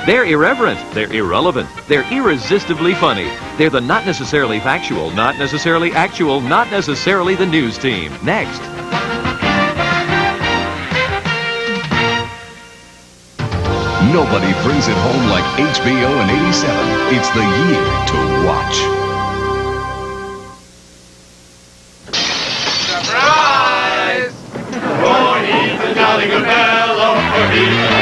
They're irreverent, they're irrelevant, they're irresistibly funny. They're the not necessarily factual, not necessarily actual, not necessarily the news team. Next. Nobody brings it home like HBO in '87. It's the year to watch. Surprise! For he's a jolly good fellow, for he's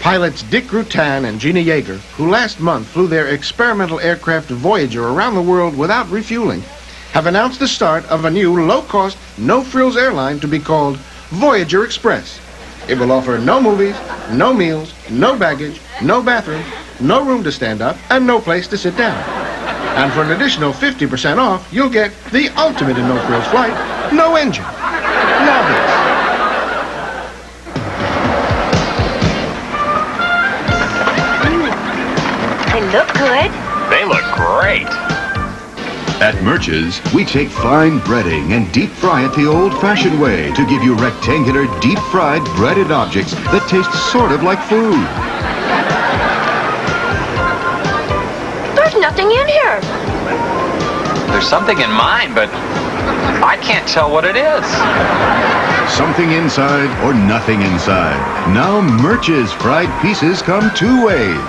Pilots Dick Rutan and Gina Yeager, who last month flew their experimental aircraft Voyager around the world without refueling, have announced the start of a new low-cost, no-frills airline to be called Voyager Express. It will offer no movies, no meals, no baggage, no bathroom, no room to stand up, and no place to sit down. And for an additional 50% off, you'll get the ultimate in no-frills flight, no engine. Now this. They look good. They look great. At Murch's, we take fine breading and deep fry it the old-fashioned way to give you rectangular, deep-fried breaded objects that taste sort of like food. There's nothing in here. There's something in mine, but I can't tell what it is. Something inside or nothing inside. Now Murch's fried pieces come two ways.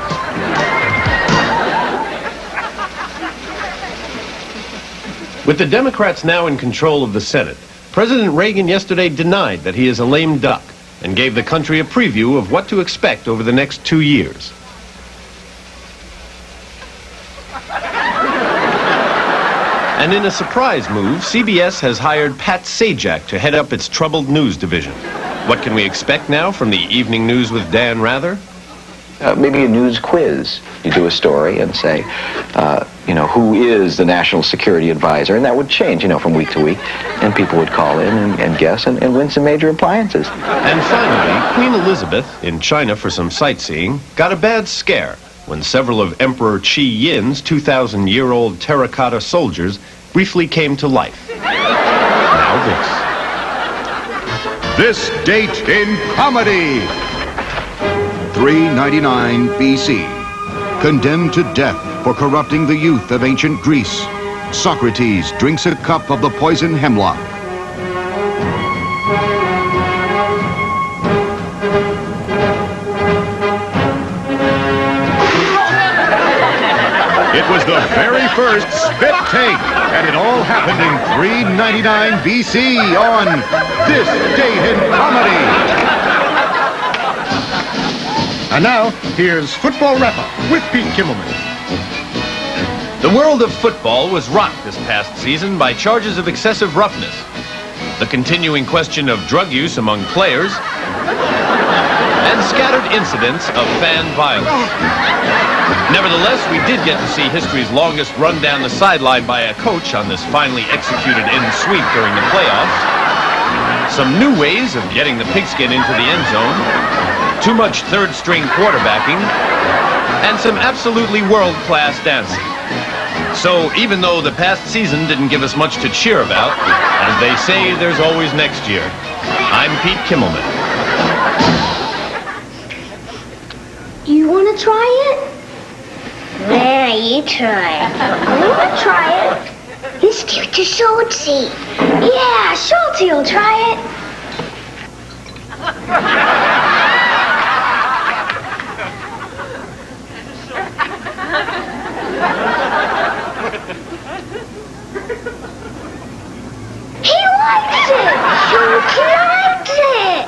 With the Democrats now in control of the Senate, President Reagan yesterday denied that he is a lame duck and gave the country a preview of what to expect over the next 2 years. And in a surprise move, CBS has hired Pat Sajak to head up its troubled news division. What can we expect now from the Evening News with Dan Rather? Maybe a news quiz. You do a story and say, who is the National Security Advisor? And that would change, from week to week. And people would call in and guess and win some major appliances. And finally, Queen Elizabeth, in China for some sightseeing, got a bad scare when several of Emperor Qi Yin's 2,000-year-old terracotta soldiers briefly came to life. Now This date in comedy. 399 BC. Condemned to death for corrupting the youth of ancient Greece, Socrates drinks a cup of the poison hemlock. It was the very first spit take, and it all happened in 399 BC on This Date in Comedy. And now, here's Football Wrap-Up with Pete Kimmelman. The world of football was rocked this past season by charges of excessive roughness, the continuing question of drug use among players, and incidents of fan violence. Nevertheless, we did get to see history's longest run down the sideline by a coach on this finely executed end sweep during the playoffs. Some new ways of getting the pigskin into the end zone, too much third-string quarterbacking, and some absolutely world-class dancing. So even though the past season didn't give us much to cheer about, as they say, there's always next year. I'm Pete Kimmelman. You want to try it? Nah, you try it. I want to try it. Let's give it to Schultzy. Yeah, Schultzy will try it. He likes it. Schultzy likes it.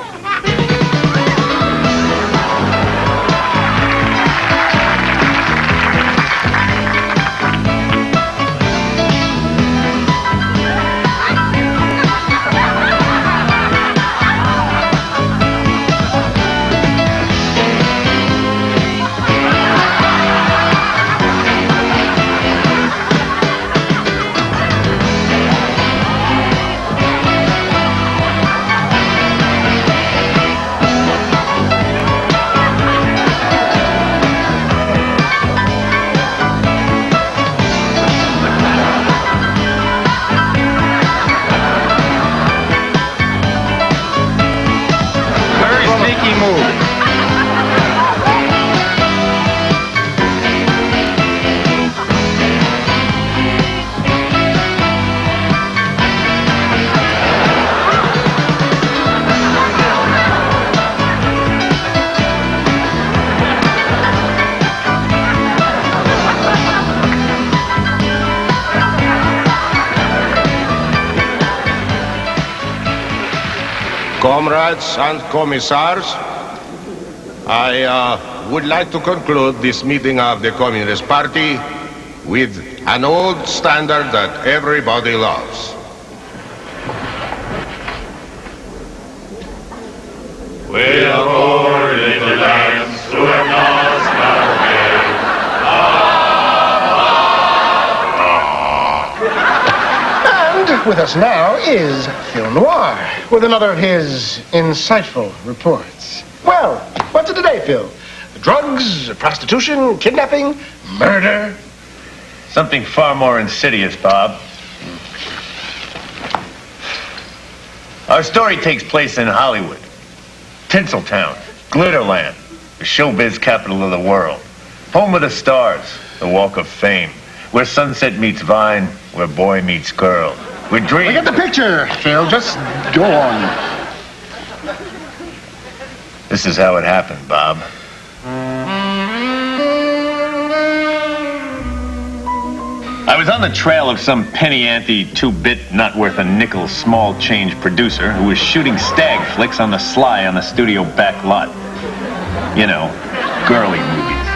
Comrades and commissars, I would like to conclude this meeting of the Communist Party with an old standard that everybody loves. We are born in the lands who have lost our way. And with us now is Phil Noir with another of his insightful reports. Well, what's it today, Phil? Drugs, prostitution, kidnapping, murder? Something far more insidious, Bob. Our story takes place in Hollywood. Tinseltown, Glitterland, the showbiz capital of the world. Home of the stars, the Walk of Fame. Where sunset meets vine, where boy meets girl. Where dreams... I get the picture, Phil. Just go on. This is how it happened, Bob. I was on the trail of some penny-ante, two-bit, not worth a nickel, small change producer who was shooting stag flicks on the sly on the studio back lot. You know, girly movies.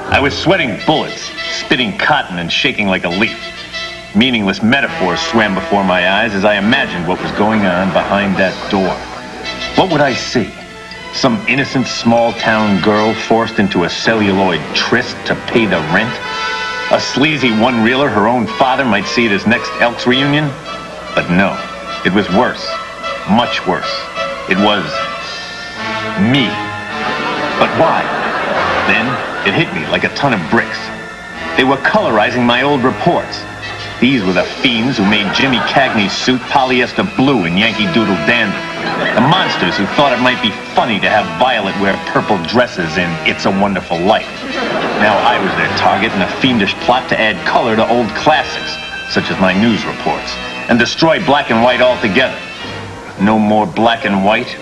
I was sweating bullets, spitting cotton and shaking like a leaf. Meaningless metaphors swam before my eyes as I imagined what was going on behind that door. What would I see? Some innocent small-town girl forced into a celluloid tryst to pay the rent? A sleazy one-reeler her own father might see at his next Elks reunion? But no, it was worse. Much worse. It was... me. But why? Then it hit me like a ton of bricks. They were colorizing my old reports. These were the fiends who made Jimmy Cagney's suit polyester blue in Yankee Doodle Dandy. The monsters who thought it might be funny to have Violet wear purple dresses in It's a Wonderful Life. Now I was their target in a fiendish plot to add color to old classics, such as my news reports, and destroy black and white altogether. No more black and white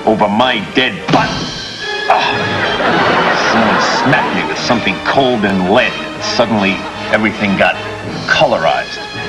over my dead butt. Someone smacked me with something cold and lead, and suddenly everything got colorized.